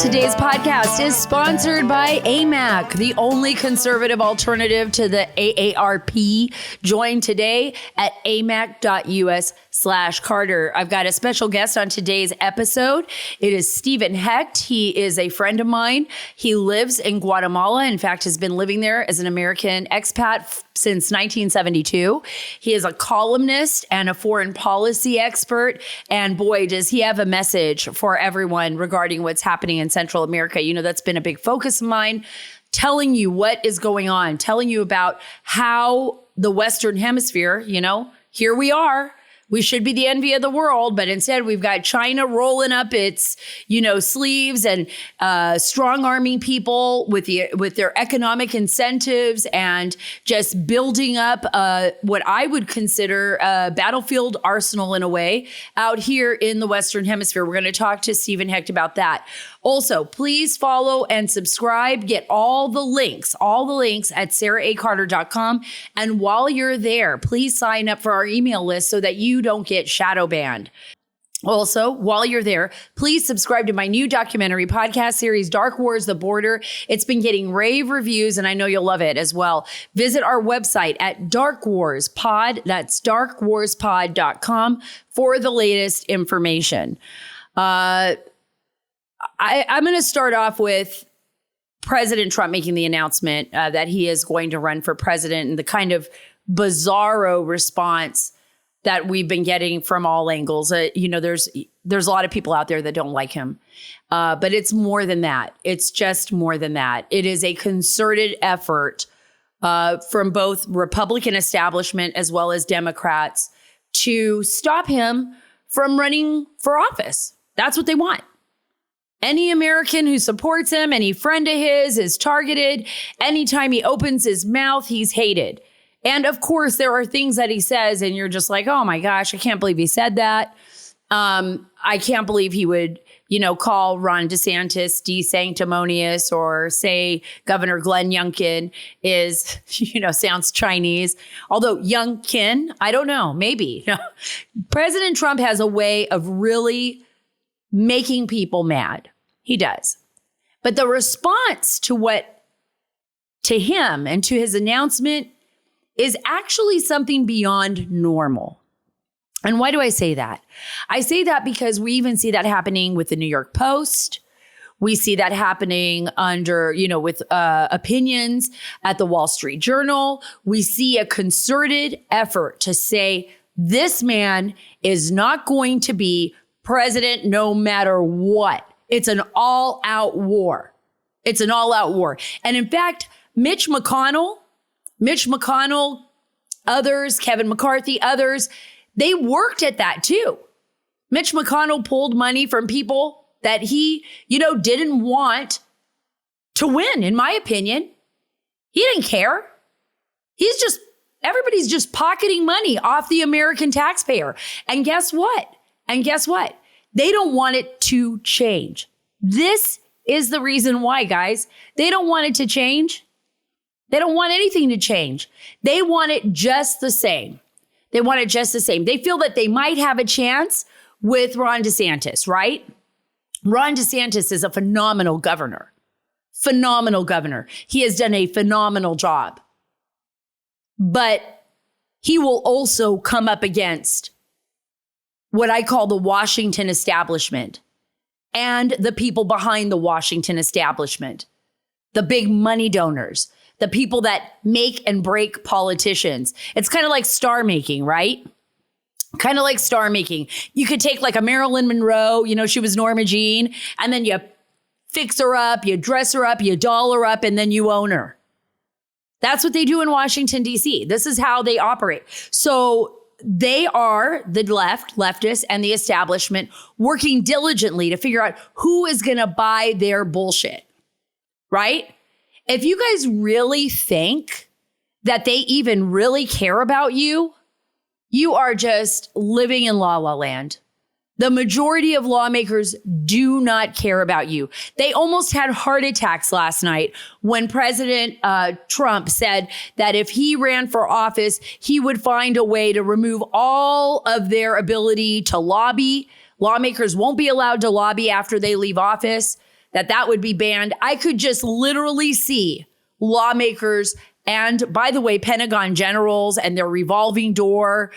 Today's podcast is sponsored by AMAC, the only conservative alternative to the AARP. Join today at amac.us/Carter. I've got a special guest on today's episode. It is Stephen Hecht. He is a friend of mine. He lives in Guatemala. In fact, has been living there as an American expat since 1972. He is a columnist and a foreign policy expert. And boy, does he have a message for everyone regarding what's happening in Central America. You know, that's been a big focus of mine, telling you what is going on, telling you about how the Western Hemisphere, you know, here we are. We should be the envy of the world, but instead we've got China rolling up its, sleeves and strong arming people with their economic incentives and just building up what I would consider a battlefield arsenal in a way out here in the Western Hemisphere. We're going to talk to Stephen Hecht about that. Also, please follow and subscribe. Get all the links at saraacarter.com. And while you're there, please sign up for our email list so that you don't get shadow banned. Also, while you're there, please subscribe to my new documentary podcast series, Dark Wars: The Border. It's been getting rave reviews, and I know you'll love it as well. Visit our website at Dark Wars Pod. That's darkwarspod.com for the latest information. I'm going to start off with President Trump making the announcement that he is going to run for president and the kind of bizarro response that we've been getting from all angles. There's a lot of people out there that don't like him, but it's more than that. It's just more than that. It is a concerted effort from both Republican establishment as well as Democrats to stop him from running for office. That's what they want. Any American who supports him, any friend of his is targeted. Anytime he opens his mouth, he's hated. And of course, there are things that he says and you're just like, oh my gosh, I can't believe he said that. I can't believe he would, call Ron DeSantis de-sanctimonious or say Governor Glenn Youngkin is, sounds Chinese. Although Youngkin, I don't know, maybe. President Trump has a way of really making people mad. He does. But the response to him and to his announcement is actually something beyond normal. And why do I say that? I say that because we even see that happening with the New York Post. We see that happening with opinions at the Wall Street Journal. We see a concerted effort to say this man is not going to be president no matter what. It's an all-out war. It's an all-out war. And in fact, Mitch McConnell, others, Kevin McCarthy, others, they worked at that too. Mitch McConnell pulled money from people that he, didn't want to win, in my opinion. He didn't care. Everybody's just pocketing money off the American taxpayer. And guess what? They don't want it to change. This is the reason why, guys. They don't want it to change. They don't want anything to change. They want it just the same. They feel that they might have a chance with Ron DeSantis, right? Ron DeSantis is a phenomenal governor. He has done a phenomenal job. But he will also come up against what I call the Washington establishment and the people behind the Washington establishment, the big money donors, the people that make and break politicians. It's kind of like star making, right? You could take like a Marilyn Monroe, she was Norma Jean, and then you fix her up, you dress her up, you doll her up, and then you own her. That's what they do in Washington, D.C. This is how they operate. So they are the leftists and the establishment working diligently to figure out who is going to buy their bullshit, right? If you guys really think that they even really care about you, you are just living in la la land. The majority of lawmakers do not care about you. They almost had heart attacks last night when President Trump said that if he ran for office, he would find a way to remove all of their ability to lobby. Lawmakers won't be allowed to lobby after they leave office. that would be banned, I could just literally see lawmakers and, by the way, Pentagon generals and their revolving door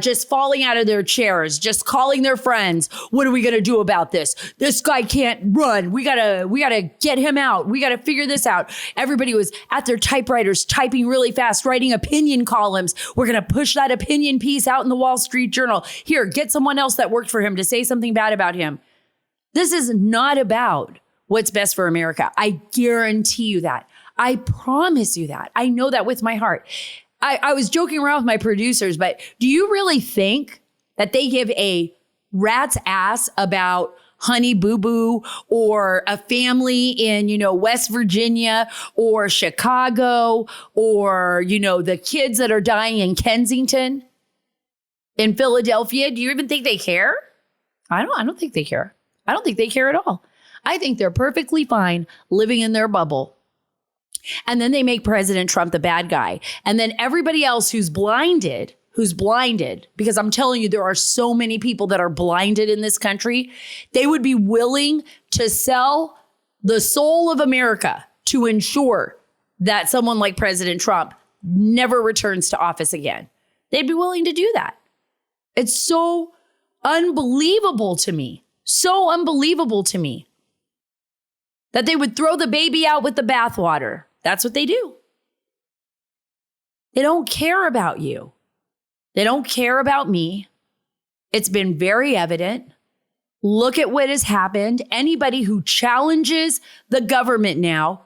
just falling out of their chairs, just calling their friends. What are we going to do about this? This guy can't run. We gotta get him out. We got to figure this out. Everybody was at their typewriters, typing really fast, writing opinion columns. We're going to push that opinion piece out in the Wall Street Journal. Here, get someone else that worked for him to say something bad about him. This is not about what's best for America. I guarantee you that. I promise you that. I know that with my heart. I was joking around with my producers, but do you really think that they give a rat's ass about Honey Boo Boo or a family in, West Virginia or Chicago or, the kids that are dying in Kensington, in Philadelphia? Do you even think they care? I don't think they care. I don't think they care at all. I think they're perfectly fine living in their bubble. And then they make President Trump the bad guy. And then everybody else who's blinded, because I'm telling you, there are so many people that are blinded in this country, they would be willing to sell the soul of America to ensure that someone like President Trump never returns to office again. They'd be willing to do that. It's so unbelievable to me. So unbelievable to me that they would throw the baby out with the bathwater. That's what they do. They don't care about you. They don't care about me. It's been very evident. Look at what has happened. Anybody who challenges the government now,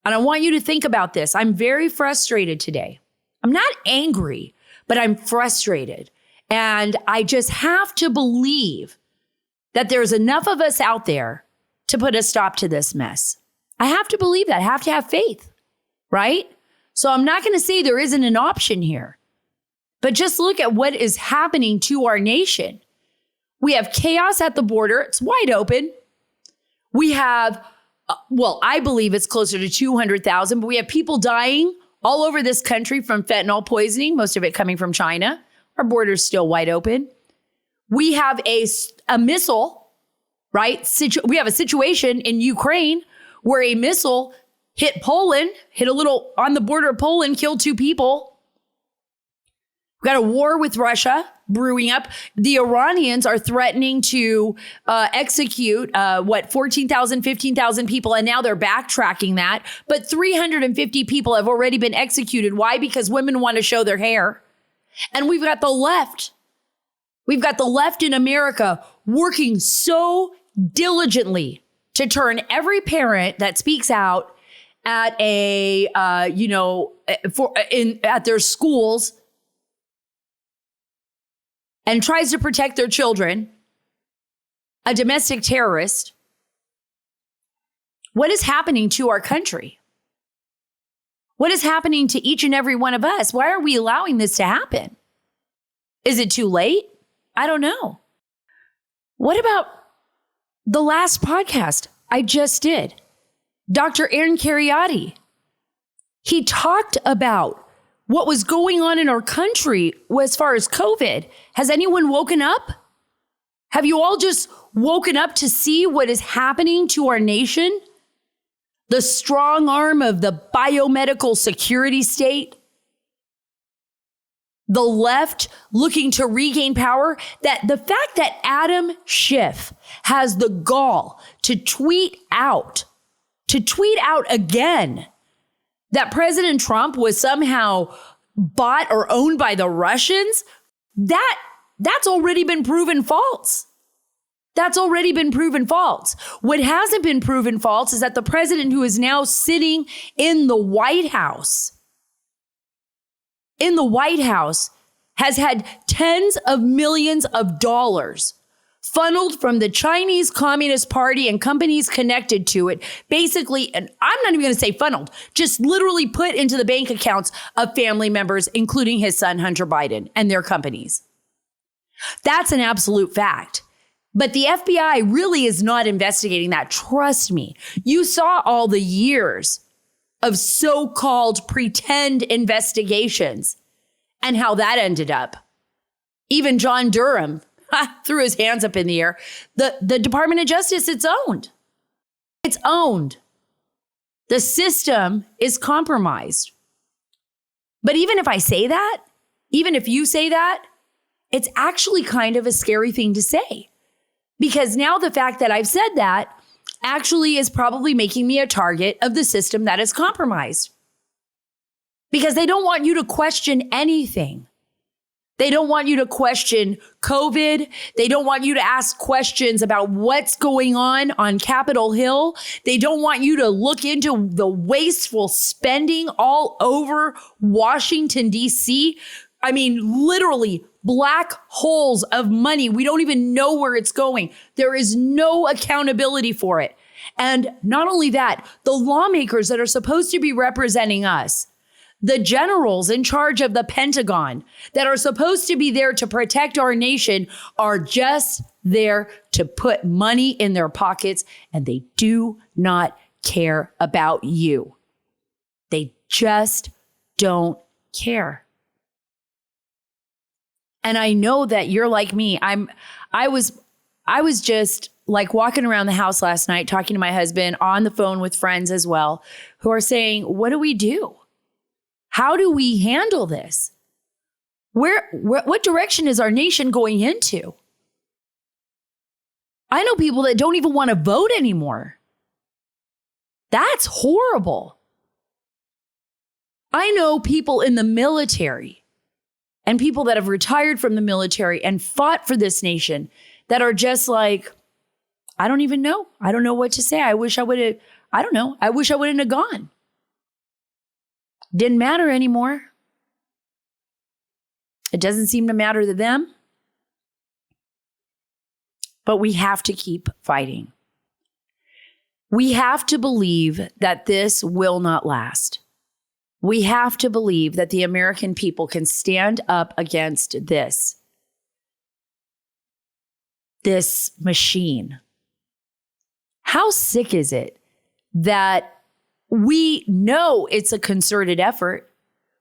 and I want you to think about this. I'm very frustrated today. I'm not angry, but I'm frustrated. And I just have to believe that there's enough of us out there to put a stop to this mess. I have to believe that. I have to have faith, right? So I'm not going to say there isn't an option here, but just look at what is happening to our nation. We have chaos at the border. It's wide open. We have, I believe it's closer to 200,000, but we have people dying all over this country from fentanyl poisoning, most of it coming from China. Our border's still wide open. We have a missile, right? We have a situation in Ukraine where a missile hit Poland, hit a little on the border of Poland, killed 2 people. We've got a war with Russia brewing up. The Iranians are threatening to execute, 14,000, 15,000 people, and now they're backtracking that. But 350 people have already been executed. Why? Because women want to show their hair. And we've got the left. We've got the left in America working so diligently to turn every parent that speaks out at at their schools and tries to protect their children, a domestic terrorist. What is happening to our country? What is happening to each and every one of us? Why are we allowing this to happen? Is it too late? I don't know. What about the last podcast I just did? Dr. Aaron Kheriaty. He talked about what was going on in our country as far as COVID. Has anyone woken up? Have you all just woken up to see what is happening to our nation? The strong arm of the biomedical security state? The left looking to regain power? That the fact that Adam Schiff has the gall to tweet out again that President Trump was somehow bought or owned by the Russians, that's already been proven false. That's already been proven false. What hasn't been proven false is that the president who is now sitting in the White House, has had tens of millions of dollars funneled from the Chinese Communist Party and companies connected to it, basically, and I'm not even going to say funneled, just literally put into the bank accounts of family members, including his son, Hunter Biden, and their companies. That's an absolute fact. But the FBI really is not investigating that. Trust me. You saw all the years of so-called pretend investigations and how that ended up. Even John Durham threw his hands up in the air. The Department of Justice, it's owned. It's owned. The system is compromised. But even if I say that, even if you say that, it's actually kind of a scary thing to say. Because now the fact that I've said that actually is probably making me a target of the system that is compromised. Because they don't want you to question anything. They don't want you to question COVID. They don't want you to ask questions about what's going on Capitol Hill. They don't want you to look into the wasteful spending all over Washington, D.C. I mean, literally black holes of money. We don't even know where it's going. There is no accountability for it. And not only that, the lawmakers that are supposed to be representing us, the generals in charge of the Pentagon that are supposed to be there to protect our nation are just there to put money in their pockets, and they do not care about you. They just don't care. And I know that you're like me. I was just like walking around the house last night, talking to my husband, on the phone with friends as well, who are saying, what do we do? How do we handle this? What direction is our nation going into? I know people that don't even want to vote anymore. That's horrible. I know people in the military and people that have retired from the military and fought for this nation that are just like, I don't even know. I don't know what to say. I wish I would have, I don't know. I wish I wouldn't have gone. Didn't matter anymore. It doesn't seem to matter to them. But we have to keep fighting. We have to believe that this will not last. We have to believe that the American people can stand up against this machine. How sick is it that we know it's a concerted effort?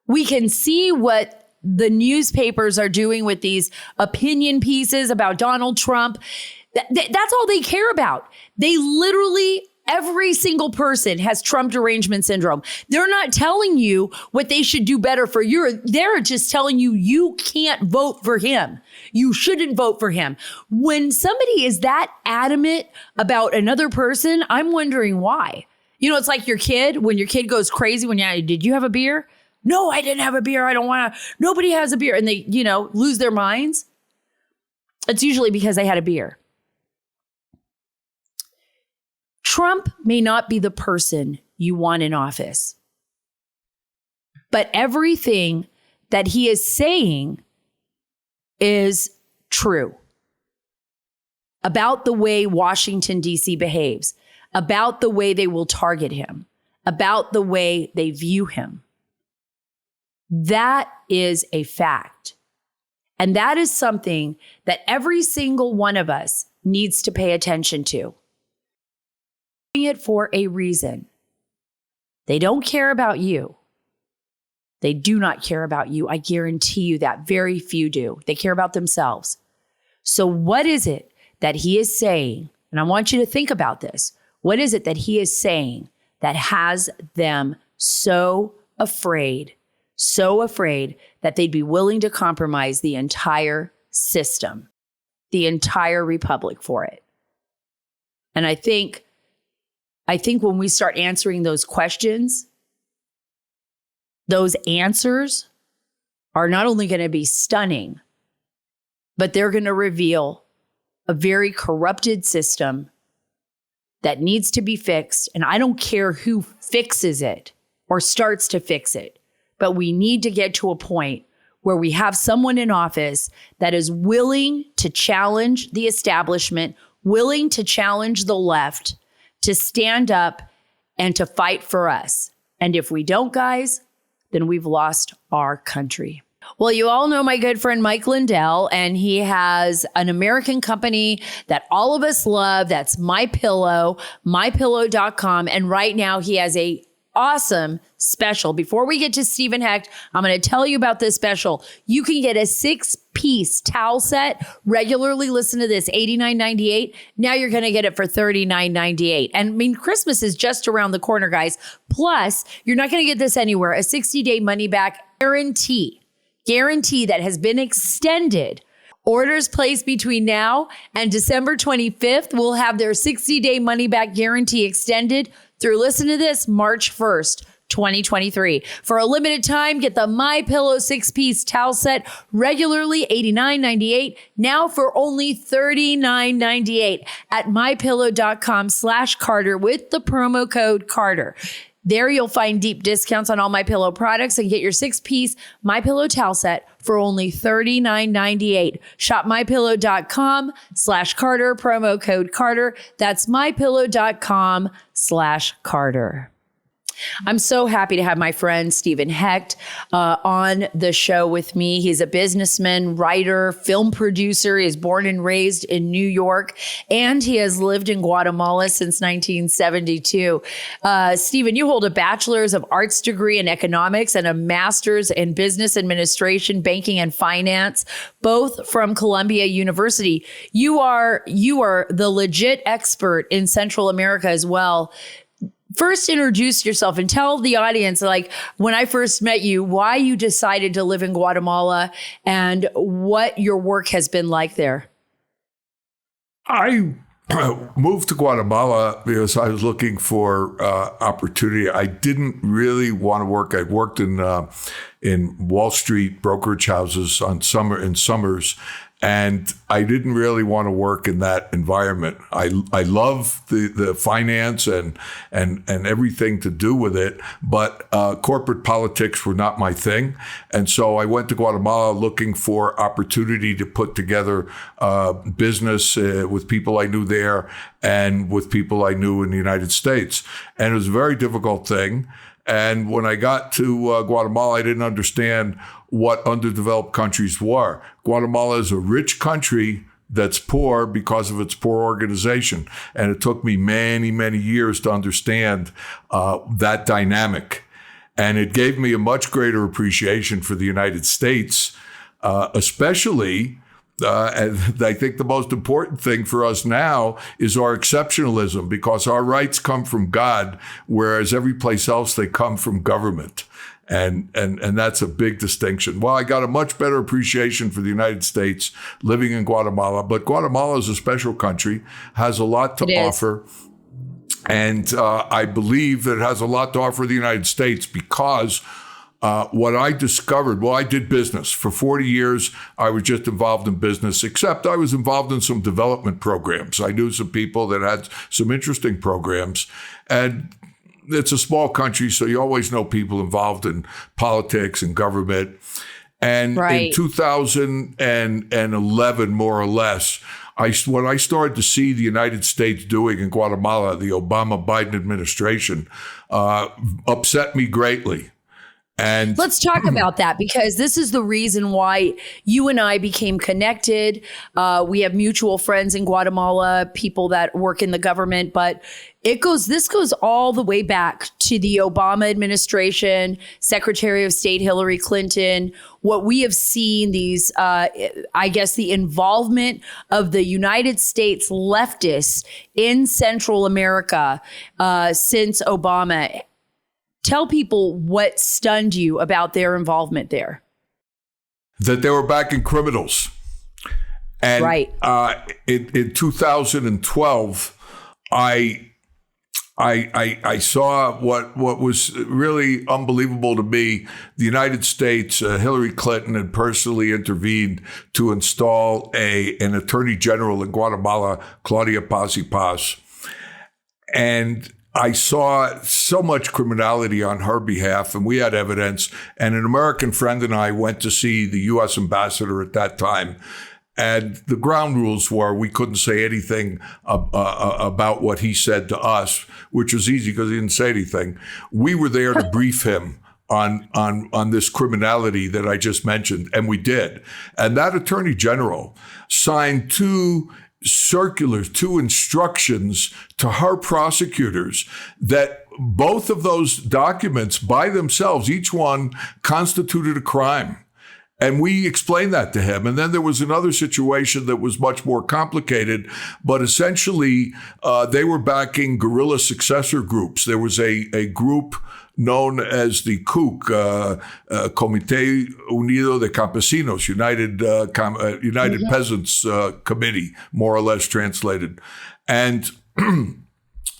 We can see what the newspapers are doing with these opinion pieces about Donald Trump. That's all they care about. They literally, every single person has Trump derangement syndrome. They're not telling you what they should do better for you. They're just telling you, you can't vote for him. You shouldn't vote for him. When somebody is that adamant about another person, I'm wondering why. You know, it's like your kid, when your kid goes crazy when did you have a beer? No, I didn't have a beer. I don't want to. Nobody has a beer. And they, lose their minds. It's usually because they had a beer. Trump may not be the person you want in office, but everything that he is saying is true about the way Washington, D.C. behaves, about the way they will target him, about the way they view him. That is a fact. And that is something that every single one of us needs to pay attention to. It for a reason. They don't care about you. They do not care about you. I guarantee you that very few do. They care about themselves. So what is it that he is saying? And I want you to think about this. What is it that he is saying that has them so afraid that they'd be willing to compromise the entire system, the entire republic for it? And I think when we start answering those questions, those answers are not only going to be stunning, but they're going to reveal a very corrupted system that needs to be fixed. And I don't care who fixes it or starts to fix it, but we need to get to a point where we have someone in office that is willing to challenge the establishment, willing to challenge the left, to stand up and to fight for us. And if we don't, guys, then we've lost our country. Well, you all know my good friend Mike Lindell, and he has an American company that all of us love. That's MyPillow, mypillow.com. And right now he has a awesome special. Before we get to Stephen Hecht, I'm going to tell you about this special. You can get a 6-piece towel set. Regularly, listen to this, $89.98. Now you're going to get it for $39.98. And I mean, Christmas is just around the corner, guys. Plus, you're not going to get this anywhere. A 60-day money-back guarantee that has been extended. Orders placed between now and December 25th will have their 60-day money-back guarantee extended through, listen to this, March 1st, 2023. For a limited time, get the MyPillow 6-piece towel set, regularly $89.98, now for only $39.98 at mypillow.com/Carter with the promo code Carter. There you'll find deep discounts on all MyPillow products and get your 6-piece MyPillow towel set for only $39.98. Shop mypillow.com/Carter, promo code Carter. That's mypillow.com/Carter. I'm so happy to have my friend Stephen Hecht on the show with me. He's a businessman, writer, film producer. He is born and raised in New York, and he has lived in Guatemala since 1972. Stephen, you hold a bachelor's of arts degree in economics and a master's in business administration, banking, and finance, both from Columbia University. You are the legit expert in Central America as well. First, introduce yourself and tell the audience, like, when I first met you, why you decided to live in Guatemala and what your work has been like there. I moved to Guatemala because I was looking for opportunity. I didn't really want to work. I worked in Wall Street brokerage houses in summers. And I didn't really want to work in that environment. I love the finance and everything to do with it, but corporate politics were not my thing. And so I went to Guatemala looking for opportunity to put together business with people I knew there and with people I knew in the United States. And it was a very difficult thing. And when I got to Guatemala, I didn't understand what underdeveloped countries were. Guatemala is a rich country that's poor because of its poor organization. And it took me many, many years to understand that dynamic. And it gave me a much greater appreciation for the United States, especially. And I think the most important thing for us now is our exceptionalism, because our rights come from God, whereas every place else they come from government. And that's a big distinction. Well, I got a much better appreciation for the United States living in Guatemala, but Guatemala is a special country, has a lot to offer. And I believe that it has a lot to offer the United States because what I discovered, I did business. For 40 years, I was just involved in business, except I was involved in some development programs. I knew some people that had some interesting programs. And it's a small country, so you always know people involved in politics and government. And in 2011, more or less, when I started to see the United States doing in Guatemala, the Obama-Biden administration upset me greatly. And let's talk about that, because this is the reason why you and I became connected. We have mutual friends in Guatemala, people that work in the government, but this goes all the way back to the Obama administration, Secretary of State Hillary Clinton. What we have seen, the involvement of the United States leftists in Central America since Obama. Tell people what stunned you about their involvement there. That they were backing criminals. And in 2012, I saw what was really unbelievable to me. The United States, Hillary Clinton had personally intervened to install an attorney general in Guatemala, Claudia Paz. And I saw so much criminality on her behalf, and we had evidence. And an American friend and I went to see the U.S. ambassador at that time. And the ground rules were we couldn't say anything about what he said to us, which was easy because he didn't say anything. We were there to brief him on this criminality that I just mentioned, and we did. And that attorney general signed two instructions to her prosecutors that both of those documents by themselves, each one constituted a crime. And we explained that to him. And then there was another situation that was much more complicated, but essentially they were backing guerrilla successor groups. There was a group known as the CUC, Comité Unido de Campesinos, United Peasants Committee, more or less translated.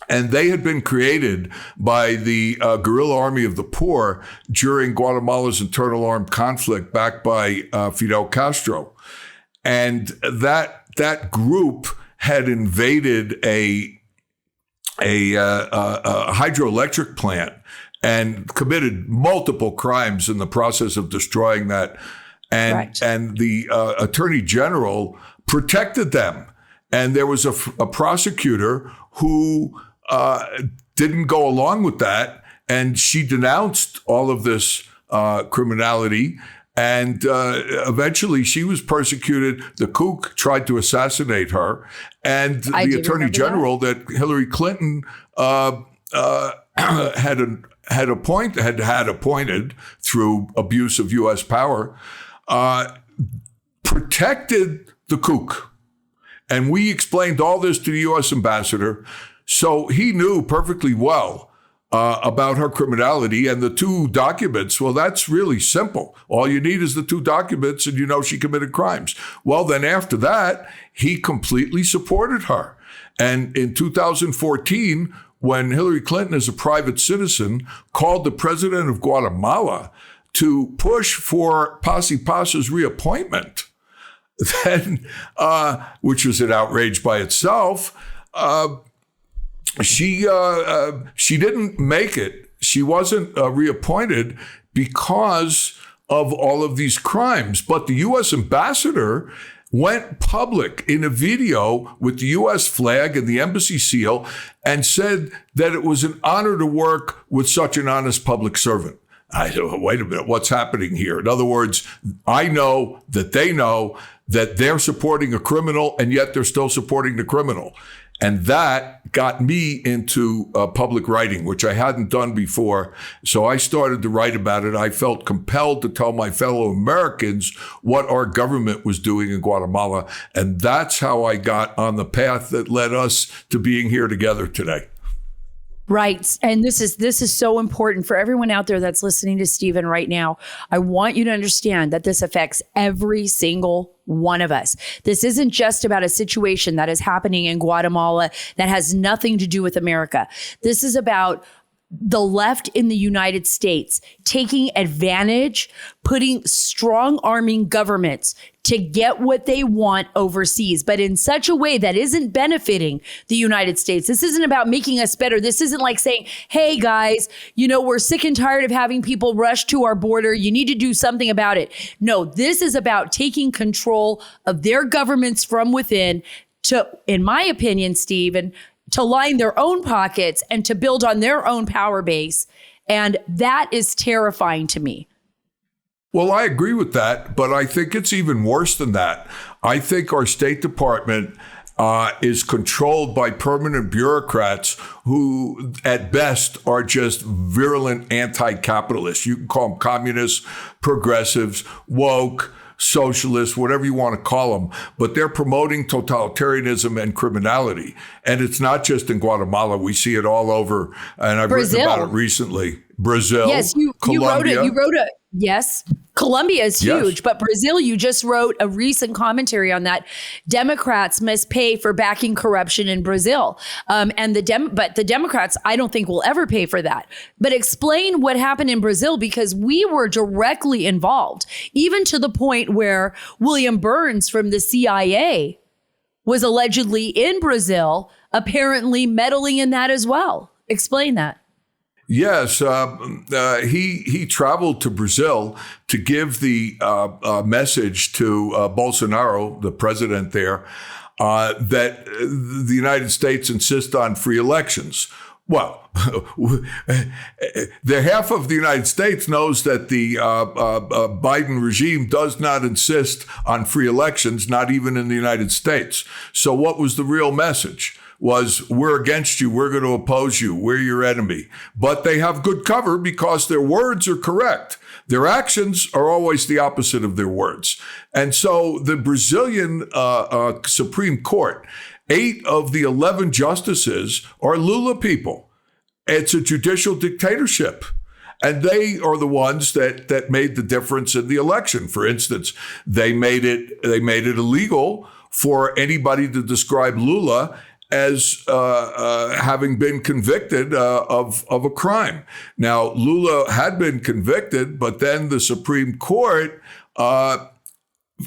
And they had been created by the guerrilla army of the poor during Guatemala's internal armed conflict backed by Fidel Castro. And that group had invaded a hydroelectric plant and committed multiple crimes in the process of destroying that. And the attorney general protected them. And there was a prosecutor who didn't go along with that. And she denounced all of this criminality. And eventually she was persecuted. The CUC tried to assassinate her. And the attorney general that Hillary Clinton had appointed through abuse of U.S. power, protected the CUC. And we explained all this to the U.S. ambassador. So he knew perfectly well about her criminality and the two documents. Well, that's really simple. All you need is the two documents and you know she committed crimes. Well, then after that, he completely supported her. And in 2014, when Hillary Clinton, as a private citizen, called the president of Guatemala to push for Pasi Pasa's reappointment, then, which was an outrage by itself, she didn't make it. She wasn't reappointed because of all of these crimes. But the U.S. ambassador went public in a video with the U.S. flag and the embassy seal and said that it was an honor to work with such an honest public servant. I said, wait a minute, what's happening here? In other words, I know that they know that they're supporting a criminal and yet they're still supporting the criminal. And that got me into public writing, which I hadn't done before. So I started to write about it. I felt compelled to tell my fellow Americans what our government was doing in Guatemala. And that's how I got on the path that led us to being here together today. Right. And this is so important for everyone out there that's listening to Stephen right now. I want you to understand that this affects every single one of us. This isn't just about a situation that is happening in Guatemala that has nothing to do with America. This is about the left in the United States taking advantage, putting strong arming governments to get what they want overseas, but in such a way that isn't benefiting the United States. This isn't about making us better. This isn't like saying, hey guys, we're sick and tired of having people rush to our border. You need to do something about it. No, this is about taking control of their governments from within to, in my opinion, Stephen, to line their own pockets and to build on their own power base. And that is terrifying to me. Well, I agree with that, but I think it's even worse than that. I think our State Department is controlled by permanent bureaucrats who, at best, are just virulent anti-capitalists. You can call them communists, progressives, woke, socialists, whatever you want to call them, but they're promoting totalitarianism and criminality. And it's not just in Guatemala. We see it all over. And I've written about it recently. Brazil, yes, Colombia. You wrote a yes. Colombia is huge, but Brazil, you just wrote a recent commentary on that. Democrats must pay for backing corruption in Brazil. But the Democrats, I don't think will ever pay for that. But explain what happened in Brazil, because we were directly involved, even to the point where William Burns from the CIA was allegedly in Brazil, apparently meddling in that as well. Explain that. Yes, he traveled to Brazil to give the message to Bolsonaro, the president there, that the United States insists on free elections. Well, the half of the United States knows that the Biden regime does not insist on free elections, not even in the United States. So what was the real message? was, we're against you, we're going to oppose you, we're your enemy. But they have good cover because their words are correct. Their actions are always the opposite of their words. And so the Brazilian Supreme Court, 8 of the 11 justices are Lula people. It's a judicial dictatorship. And they are the ones that made the difference in the election. For instance, they made it illegal for anybody to describe Lula as having been convicted of a crime. Now, Lula had been convicted, but then the Supreme Court, on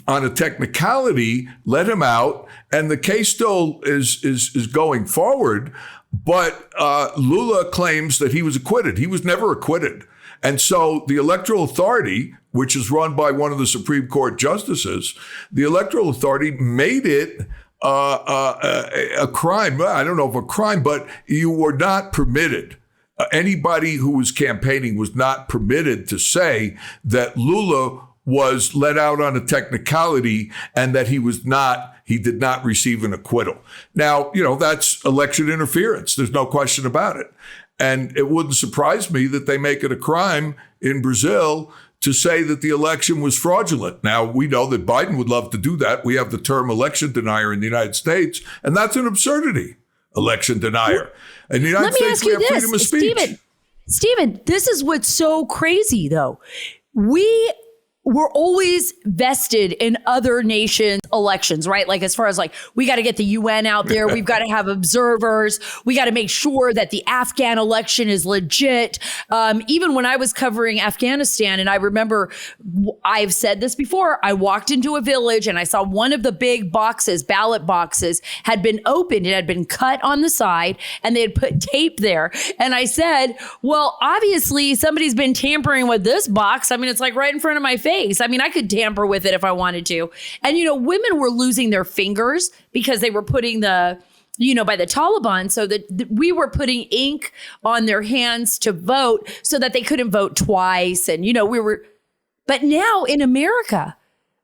a technicality, let him out, and the case still is going forward. But Lula claims that he was acquitted. He was never acquitted. And so the Electoral Authority, which is run by one of the Supreme Court justices, the Electoral Authority made it a crime. I don't know if a crime, but you were not permitted. Anybody who was campaigning was not permitted to say that Lula was let out on a technicality and that he did not receive an acquittal. Now, that's election interference. There's no question about it. And it wouldn't surprise me that they make it a crime in Brazil to say that the election was fraudulent. Now, we know that Biden would love to do that. We have the term election denier in the United States, and that's an absurdity, election denier. In the United States, we have freedom of speech. Stephen, this is what's so crazy, though. We're always vested in other nations' elections, right? Like, as far as we got to get the UN out there, we've got to have observers, we got to make sure that the Afghan election is legit. Even when I was covering Afghanistan, and I remember, I've said this before, I walked into a village and I saw one of the big boxes, ballot boxes, had been opened. It had been cut on the side and they had put tape there. And I said, well, obviously somebody's been tampering with this box. I mean, it's right in front of my face. I mean, I could tamper with it if I wanted to. And, women were losing their fingers because they were putting by the Taliban, so that we were putting ink on their hands to vote so that they couldn't vote twice. And, but now in America,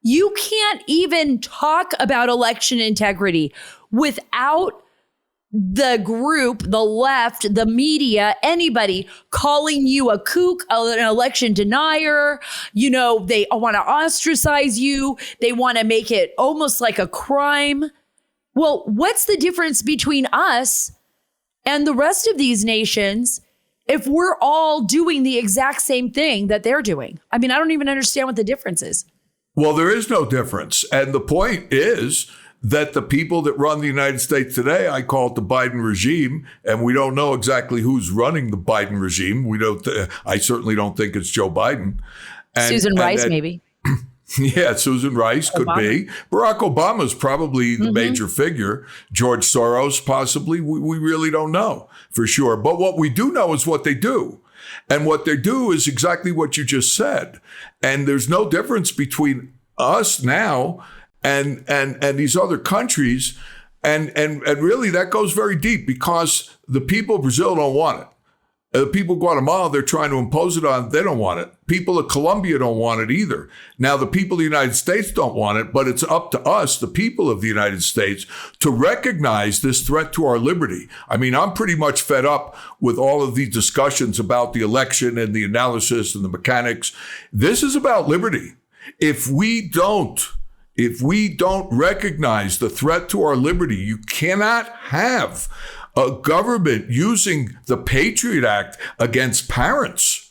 you can't even talk about election integrity without the group, the left, the media, anybody calling you a kook, an election denier. They want to ostracize you. They want to make it almost like a crime. Well, what's the difference between us and the rest of these nations if we're all doing the exact same thing that they're doing? I mean, I don't even understand what the difference is. Well, there is no difference. And the point is that the people that run the United States today, I call it the Biden regime, and we don't know exactly who's running the Biden regime. I certainly don't think it's Joe Biden. Susan Rice, maybe. Yeah, Susan Rice could be. Barack Obama is probably the major figure. George Soros, possibly. We really don't know for sure. But what we do know is what they do. And what they do is exactly what you just said. And there's no difference between us now and these other countries. And really that goes very deep because the people of Brazil don't want it. The people of Guatemala, they're trying to impose it on, they don't want it. People of Colombia don't want it either. Now, the people of the United States don't want it, but it's up to us, the people of the United States, to recognize this threat to our liberty. I mean, I'm pretty much fed up with all of these discussions about the election and the analysis and the mechanics. This is about liberty. If we don't recognize the threat to our liberty, you cannot have a government using the Patriot Act against parents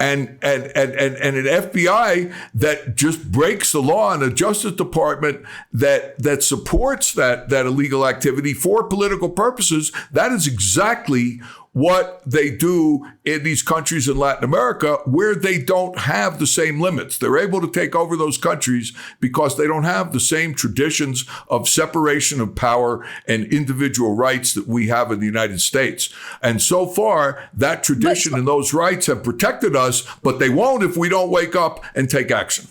and an FBI that just breaks the law and a Justice Department that supports that illegal activity for political purposes. That is exactly what they do in these countries in Latin America where they don't have the same limits. They're able to take over those countries because they don't have the same traditions of separation of power and individual rights that we have in the United States. And so far, that tradition and those rights have protected us, but they won't if we don't wake up and take action.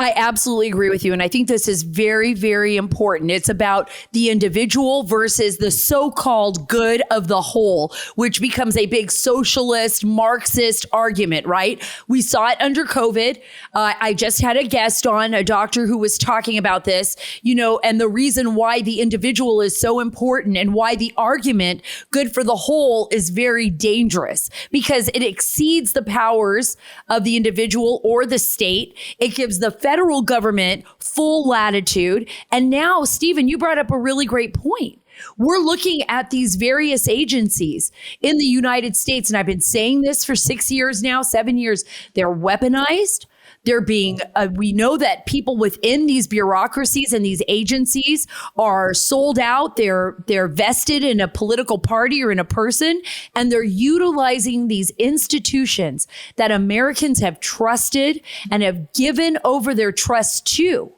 I absolutely agree with you. And I think this is very, very important. It's about the individual versus the so-called good of the whole, which becomes a big socialist, Marxist argument, right? We saw it under COVID. I just had a guest on, a doctor who was talking about this, and the reason why the individual is so important and why the argument good for the whole is very dangerous because it exceeds the powers of the individual or the state. It gives the federal government full latitude. And now, Stephen, you brought up a really great point. We're looking at these various agencies in the United States, and I've been saying this for 6 years now, 7 years. They're weaponized. They're being, we know that people within these bureaucracies and these agencies are sold out. They're vested in a political party or in a person, and they're utilizing these institutions that Americans have trusted and have given over their trust to.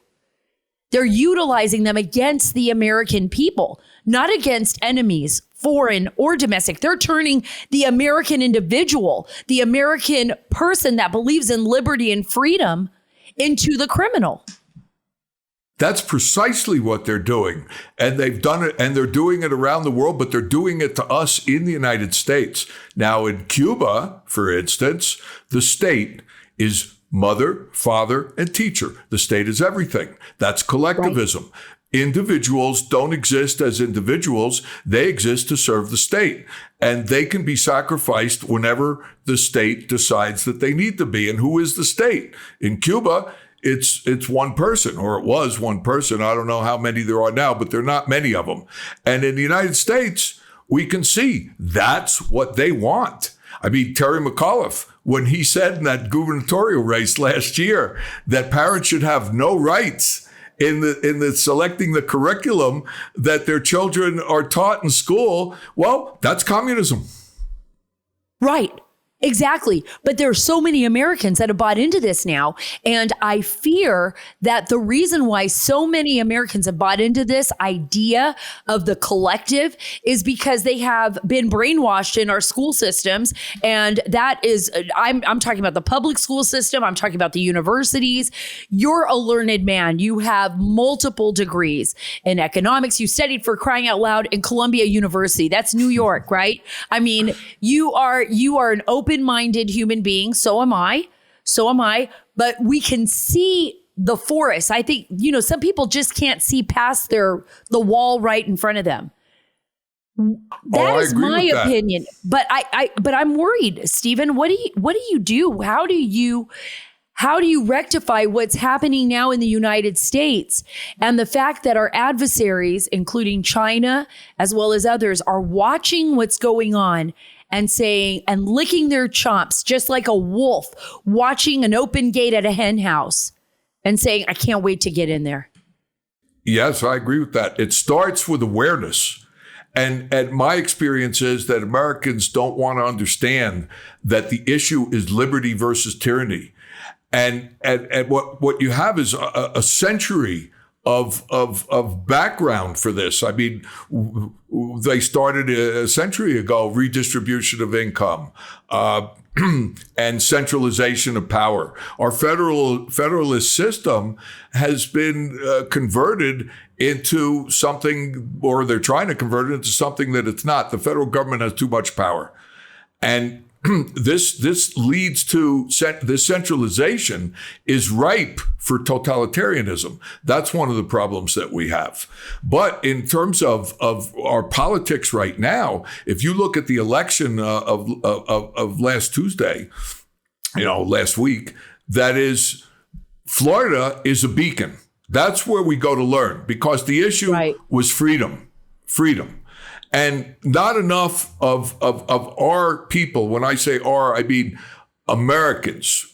They're utilizing them against the American people, not against enemies, foreign or domestic. They're turning the American individual, the American person that believes in liberty and freedom into the criminal. That's precisely what they're doing. And they've done it, and they're doing it around the world, but they're doing it to us in the United States. Now, in Cuba, for instance, the state is mother, father, and teacher. The state is everything. That's collectivism. Right. Individuals don't exist as individuals. They exist to serve the state. And they can be sacrificed whenever the state decides that they need to be. And who is the state? In Cuba, it's one person, or it was one person. I don't know how many there are now, but there are not many of them. And in the United States, we can see that's what they want. I mean, Terry McAuliffe, when he said in that gubernatorial race last year that parents should have no rights in the selecting the curriculum that their children are taught in school, well, that's communism. Right. Exactly. But there are so many Americans that have bought into this now. And I fear that the reason why so many Americans have bought into this idea of the collective is because they have been brainwashed in our school systems. And that is, I'm talking about the public school system. I'm talking about the universities. You're a learned man. You have multiple degrees in economics. You studied, for crying out loud, in Columbia University. That's New York, right? I mean, you are an open-minded human being. So am I. But we can see the forest. I think, some people just can't see past the wall right in front of them. That is my opinion. But I'm worried, Stephen. What do you do? How do you rectify what's happening now in the United States and the fact that our adversaries, including China as well as others, are watching what's going on and saying and licking their chops just like a wolf watching an open gate at a hen house and saying, I can't wait to get in there? Yes, I agree with that. It starts with awareness. And my experience is that Americans don't want to understand that the issue is liberty versus tyranny. And what you have is a century of background for this. I mean, they started a century ago, redistribution of income, and centralization of power. Our federalist system has been converted into something, or they're trying to convert it into something that it's not. The federal government has too much power. And this leads to this centralization is ripe for totalitarianism. That's one of the problems that we have. But in terms of our politics right now, if you look at the election of last Tuesday, last week, that is, Florida is a beacon. That's where we go to learn, because the issue was freedom. And not enough of our people, when I say our, I mean Americans.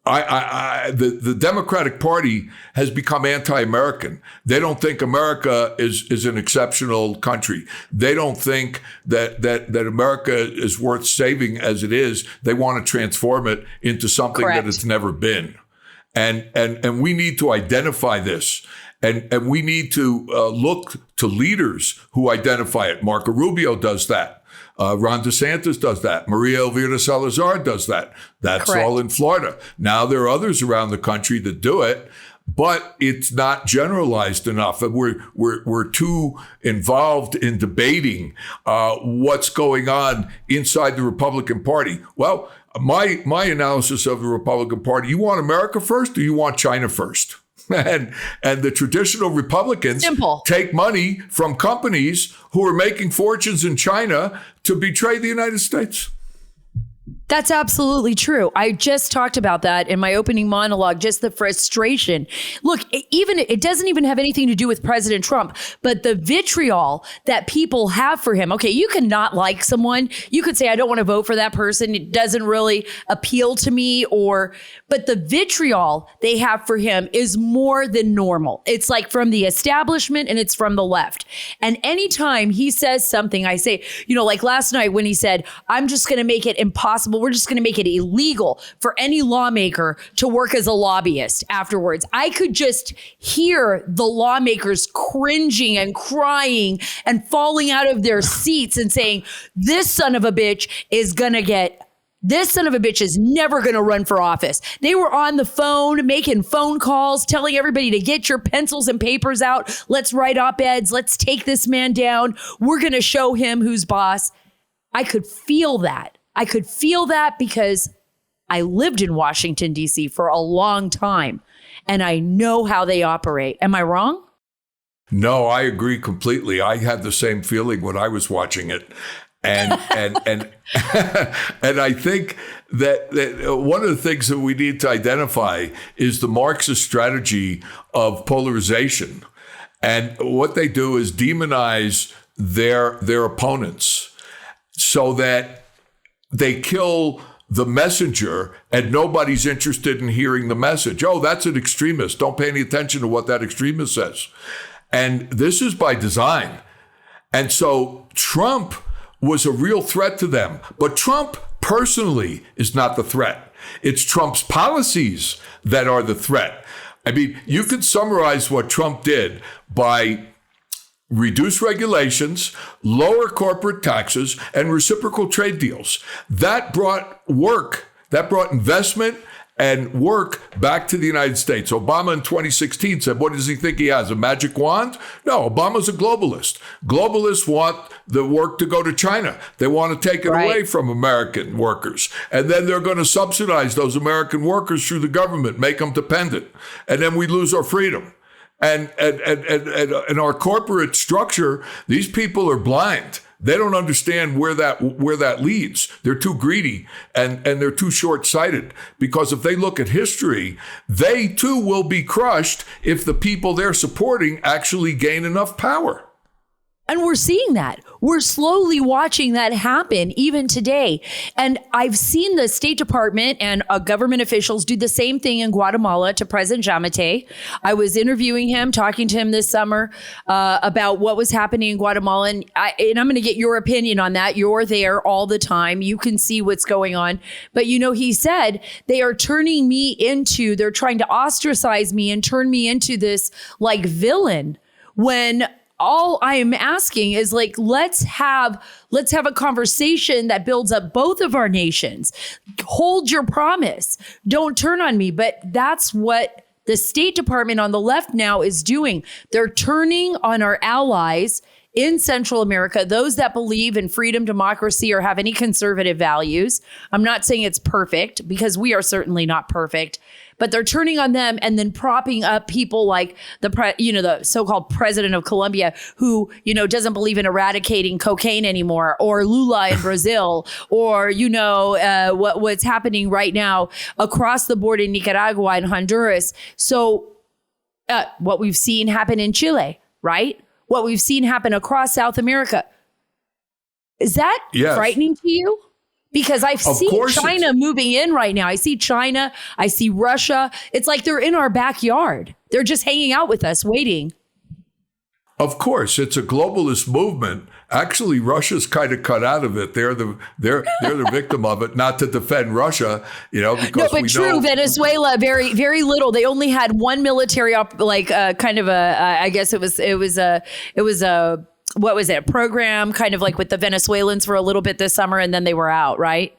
The Democratic Party has become anti-American. They don't think America is an exceptional country. They don't think that America is worth saving as it is. They want to transform it into something that it's never been. And we need to identify this. And we need to look to leaders who identify it. Marco Rubio does that. Ron DeSantis does that. Maria Elvira Salazar does that. That's all in Florida. Now there are others around the country that do it, but it's not generalized enough. And we're too involved in debating what's going on inside the Republican Party. Well, my analysis of the Republican Party, you want America first or you want China first? And the traditional Republicans take money from companies who are making fortunes in China to betray the United States. That's absolutely true. I just talked about that in my opening monologue, just the frustration. Look, it doesn't even have anything to do with President Trump, but the vitriol that people have for him. Okay, you can not like someone. You could say, I don't want to vote for that person. It doesn't really appeal to me, but the vitriol they have for him is more than normal. It's like from the establishment and it's from the left. And anytime he says something, I say, like last night when he said, I'm just going to make it impossible. We're just going to make it illegal for any lawmaker to work as a lobbyist afterwards. I could just hear the lawmakers cringing and crying and falling out of their seats and saying, this son of a bitch is never going to run for office. They were on the phone, making phone calls, telling everybody to get your pencils and papers out. Let's write op-eds. Let's take this man down. We're going to show him who's boss. I could feel that. Because I lived in Washington, D.C. for a long time, and I know how they operate. Am I wrong? No, I agree completely. I had the same feeling when I was watching it. And and I think that one of the things that we need to identify is the Marxist strategy of polarization. And what they do is demonize their opponents so that they kill the messenger and nobody's interested in hearing the message. Oh, that's an extremist. Don't pay any attention to what that extremist says. And this is by design. And so Trump was a real threat to them. But Trump personally is not the threat. It's Trump's policies that are the threat. I mean, you could summarize what Trump did by reduce regulations, lower corporate taxes, and reciprocal trade deals. That brought investment and work back to the United States. Obama in 2016 said, what does he think he has, a magic wand? No, Obama's a globalist. Globalists want the work to go to China. They want to take it away from American workers. And then they're going to subsidize those American workers through the government, make them dependent. And then we lose our freedom. And our corporate structure, these people are blind. They don't understand where that leads. They're too greedy and they're too short-sighted, because if they look at history, they too will be crushed if the people they're supporting actually gain enough power. And we're seeing that. We're slowly watching that happen even today. And I've seen the State Department and government officials do the same thing in Guatemala to President Giammattei. I was interviewing him, talking to him this summer about what was happening in Guatemala. And I'm going to get your opinion on that. You're there all the time. You can see what's going on. But, he said they are they're trying to ostracize me and turn me into this like villain, when all I am asking is let's have a conversation that builds up both of our nations. Hold your promise. Don't turn on me. But that's what the State Department on the left now is doing. They're turning on our allies in Central America, those that believe in freedom, democracy, or have any conservative values. I'm not saying it's perfect, because we are certainly not perfect. But they're turning on them and then propping up people like the so-called president of Colombia, who, doesn't believe in eradicating cocaine anymore, or Lula in Brazil, or, what's happening right now across the board in Nicaragua and Honduras. So what we've seen happen in Chile, right? What we've seen happen across South America. Is that frightening to you? Because I've seen China moving in right now. I see China. I see Russia. It's like they're in our backyard. They're just hanging out with us, waiting. Of course, it's a globalist movement. Actually, Russia's kind of cut out of it. They're the victim of it. Not to defend Russia, because no, but true. Venezuela, very, very little. They only had one military I guess it was a. What was it? A program kind of like with the Venezuelans for a little bit this summer, and then they were out, right?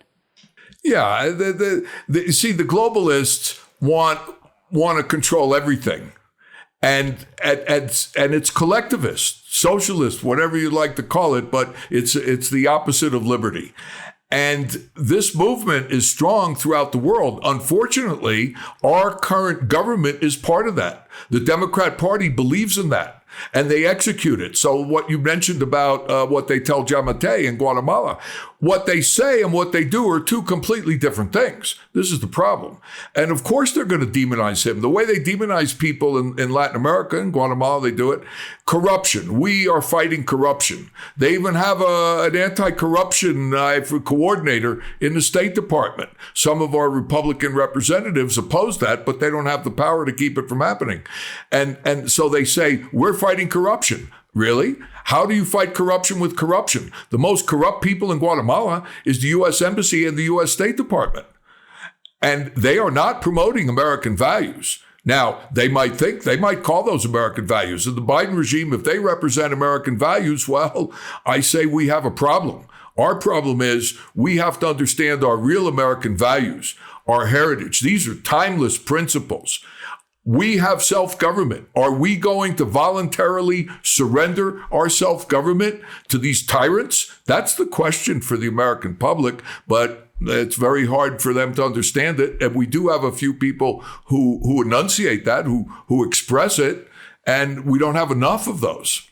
Yeah. See, the globalists want want to control everything. And it's collectivist, socialist, whatever you like to call it, but it's the opposite of liberty. And this movement is strong throughout the world. Unfortunately, our current government is part of that. The Democrat Party believes in that, and they execute it. So what you mentioned about what they tell Giammattei in Guatemala, what they say and what they do are two completely different things. This is the problem. And of course, they're going to demonize him. The way they demonize people in Latin America, in Guatemala, they do it. Corruption. We are fighting corruption. They even have an anti-corruption coordinator in the State Department. Some of our Republican representatives oppose that, but they don't have the power to keep it from happening. And so they say, we're fighting corruption. Really? How do you fight corruption with corruption? The most corrupt people in Guatemala is the U.S. Embassy and the U.S. State Department. And they are not promoting American values. Now, they might call those American values. In the Biden regime, if they represent American values, well, I say we have a problem. Our problem is we have to understand our real American values, our heritage. These are timeless principles. We have self-government. Are we going to voluntarily surrender our self-government to these tyrants? That's the question for the American public, but it's very hard for them to understand it. And we do have a few people who enunciate that, who express it, and we don't have enough of those.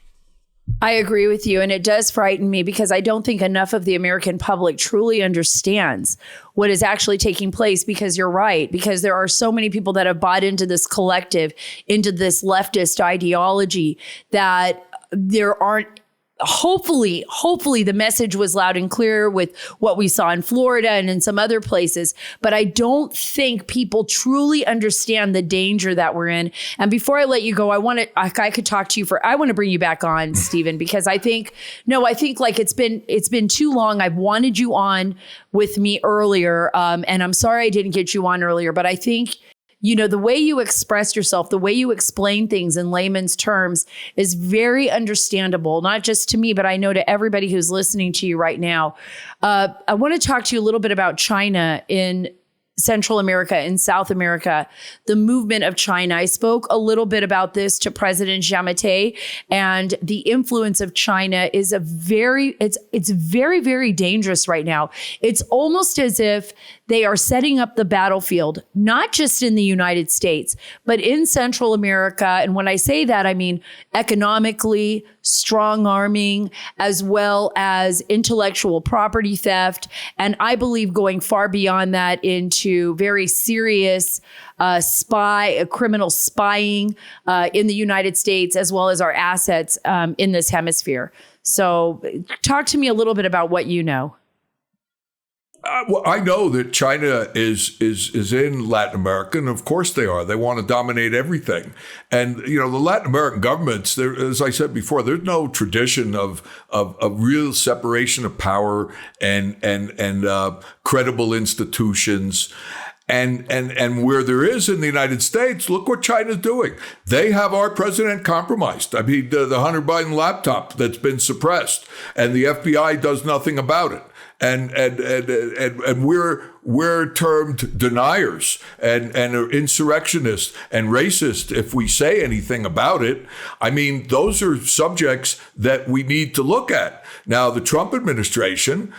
I agree with you. And it does frighten me because I don't think enough of the American public truly understands what is actually taking place, because you're right, because there are so many people that have bought into this collective, into this leftist ideology, that there aren't. Hopefully the message was loud and clear with what we saw in Florida and in some other places, but I don't think people truly understand the danger that we're in. And before I let you go, I could talk to you I want to bring you back on, Stephen, because I think like it's been too long. I've wanted you on with me earlier. And I'm sorry I didn't get you on earlier, but I think, the way you express yourself, the way you explain things in layman's terms is very understandable, not just to me, but I know to everybody who's listening to you right now. I want to talk to you a little bit about China in Central America and South America, the movement of China. I spoke a little bit about this to President Giammattei, and the influence of China is it's very, very dangerous right now. It's almost as if they are setting up the battlefield, not just in the United States, but in Central America. And when I say that, I mean economically, strong arming, as well as intellectual property theft. And I believe going far beyond that into very serious criminal spying in the United States, as well as our assets in this hemisphere. So talk to me a little bit about what you know. Well, I know that China is in Latin America, and of course they are. They want to dominate everything. And, the Latin American governments, as I said before, there's no tradition of real separation of power and credible institutions. And where there is in the United States, look what China's doing. They have our president compromised. I mean, the Hunter Biden laptop that's been suppressed, and the FBI does nothing about it. And we're termed deniers and insurrectionists and racist if we say anything about it. I mean, those are subjects that we need to look at. Now, the Trump administration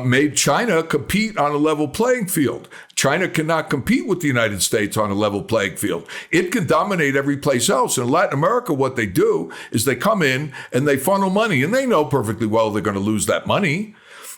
made China compete on a level playing field. China cannot compete with the United States on a level playing field. It can dominate every place else. In Latin America, what they do is they come in and they funnel money, and they know perfectly well they're going to lose that money.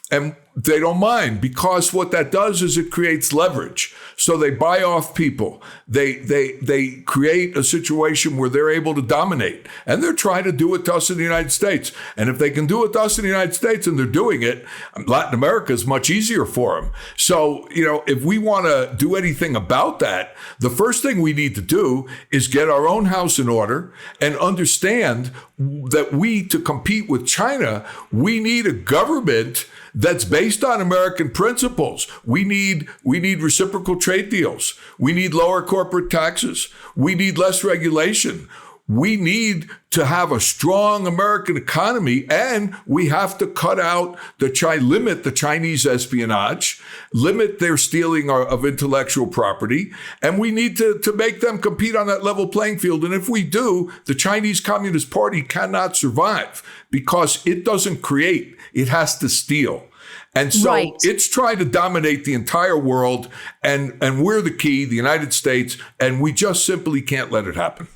And they don't mind, because what that does is it creates leverage. So they buy off people. They create a situation where they're able to dominate. And they're trying to do it to us in the United States. And if they can do it to us in the United States and they're doing it, Latin America is much easier for them. So, if we want to do anything about that, the first thing we need to do is get our own house in order and understand that to compete with China, we need a government that's based on American principles. We need reciprocal trade deals. We need lower corporate taxes. We need less regulation. we need to have a strong American economy, and we have to cut out limit the Chinese espionage, limit their stealing of intellectual property, and we need to make them compete on that level playing field. And if we do, the Chinese Communist Party cannot survive because it doesn't create, it has to steal. And so it's trying to dominate the entire world, and we're the key, the United States, and we just simply can't let it happen.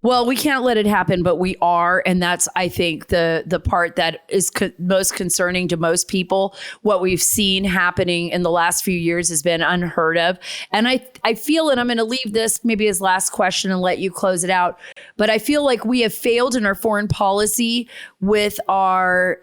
Well, we can't let it happen, but we are. And that's, I think, the part that is most concerning to most people. What we've seen happening in the last few years has been unheard of. And I feel, and I'm going to leave this maybe as last question and let you close it out, but I feel like we have failed in our foreign policy with our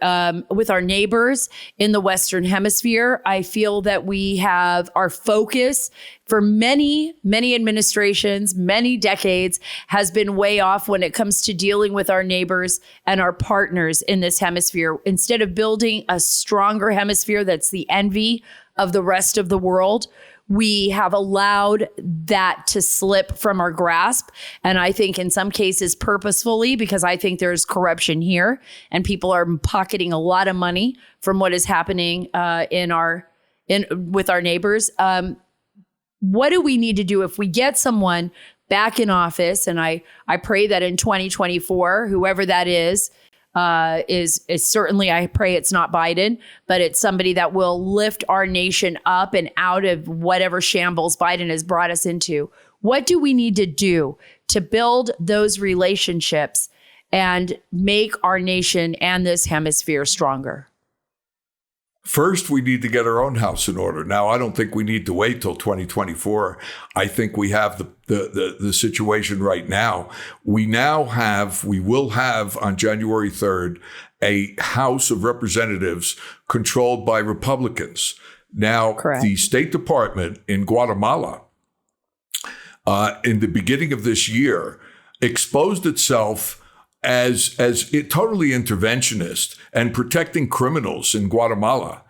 neighbors in the Western Hemisphere. I feel that we have our focus for many, many administrations, many decades, has been way off when it comes to dealing with our neighbors and our partners in this hemisphere. Instead of building a stronger hemisphere that's the envy of the rest of the world, we have allowed that to slip from our grasp. And I think in some cases purposefully, because I think there's corruption here and people are pocketing a lot of money from what is happening with our neighbors. What do we need to do if we get someone back in office? And I pray that in 2024, whoever that is certainly, I pray it's not Biden, but it's somebody that will lift our nation up and out of whatever shambles Biden has brought us into. What do we need to do to build those relationships and make our nation and this hemisphere stronger? First, we need to get our own house in order. Now, I don't think we need to wait till 2024. I think we have the situation right now. We will have on January 3rd, a House of Representatives controlled by Republicans. Now, the State Department in Guatemala, in the beginning of this year, exposed itself as totally interventionist and protecting criminals in Guatemala.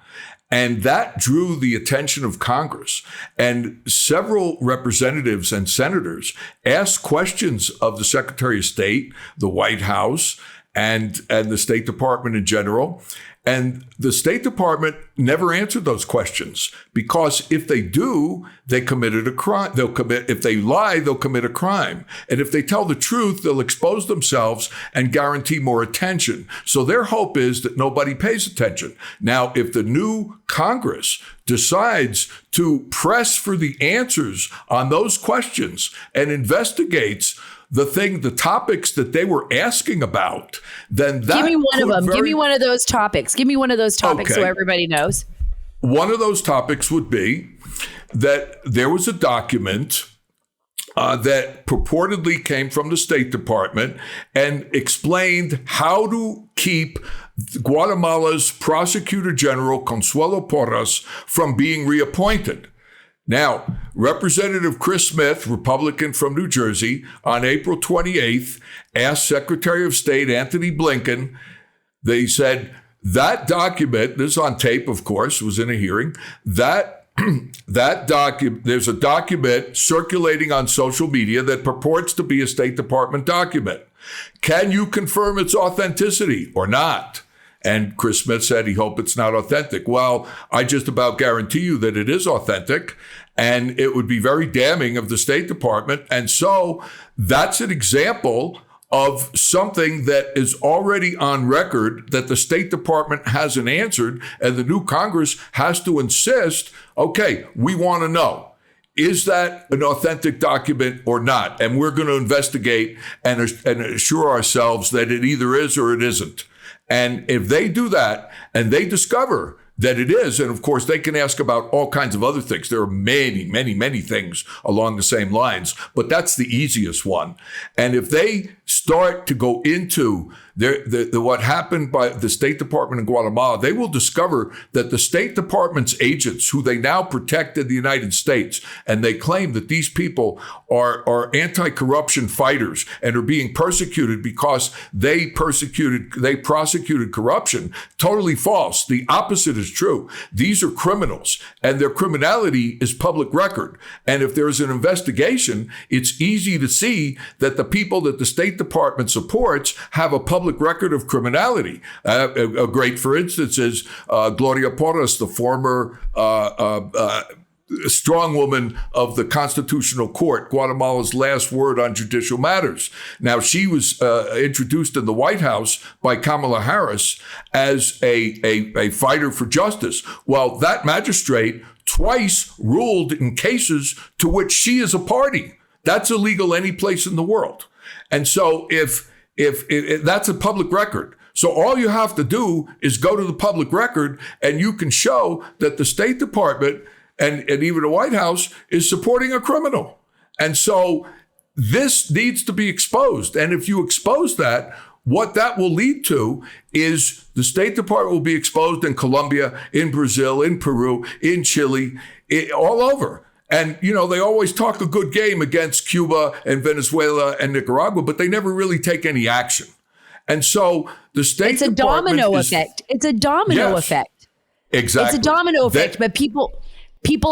And that drew the attention of Congress. And several representatives and senators asked questions of the Secretary of State, the White House, and the State Department in general. And the State Department never answered those questions, because if they do, they committed a crime. If they lie, they'll commit a crime. And if they tell the truth, they'll expose themselves and guarantee more attention. So their hope is that nobody pays attention. Now, if the new Congress decides to press for the answers on those questions and investigates the topics that they were asking about, then that give me one of them. Give me one of those topics. Give me one of those topics so everybody knows. One of those topics would be that there was a document that purportedly came from the State Department and explained how to keep Guatemala's Prosecutor General Consuelo Porras from being reappointed. Now, Representative Chris Smith, Republican from New Jersey, on April 28th, asked Secretary of State Antony Blinken, they said, that document, this is on tape, of course, was in a hearing, that document, there's a document circulating on social media that purports to be a State Department document. Can you confirm its authenticity or not? And Chris Smith said he hoped it's not authentic. Well, I just about guarantee you that it is authentic, and it would be very damning of the State Department. And so that's an example of something that is already on record that the State Department hasn't answered, and the new Congress has to insist, okay, we want to know. Is that an authentic document or not? And we're going to investigate and assure ourselves that it either is or it isn't. And if they do that and they discover that it is, and of course they can ask about all kinds of other things. There are many, many, many things along the same lines, but that's the easiest one. And if they start to go into What happened by the State Department in Guatemala, they will discover that the State Department's agents, who they now protect in the United States, and they claim that these people are anti-corruption fighters and are being persecuted because they prosecuted corruption. Totally false. The opposite is true. These are criminals, and their criminality is public record. And if there's an investigation, it's easy to see that the people that the State Department supports have a public record of criminality. A great, for instance, is Gloria Porras, the former strong woman of the Constitutional Court, Guatemala's last word on judicial matters. Now, she was introduced in the White House by Kamala Harris as a fighter for justice. Well, that magistrate twice ruled in cases to which she is a party. That's illegal any place in the world. And so if that's a public record. So all you have to do is go to the public record, and you can show that the State Department and even the White House is supporting a criminal. And so this needs to be exposed. And if you expose that, what that will lead to is the State Department will be exposed in Colombia, in Brazil, in Peru, in Chile, all over. And, you know, they always talk a good game against Cuba and Venezuela and Nicaragua, but they never really take any action. And so the State Department domino effect. It's a domino effect. Exactly. It's a domino effect, but people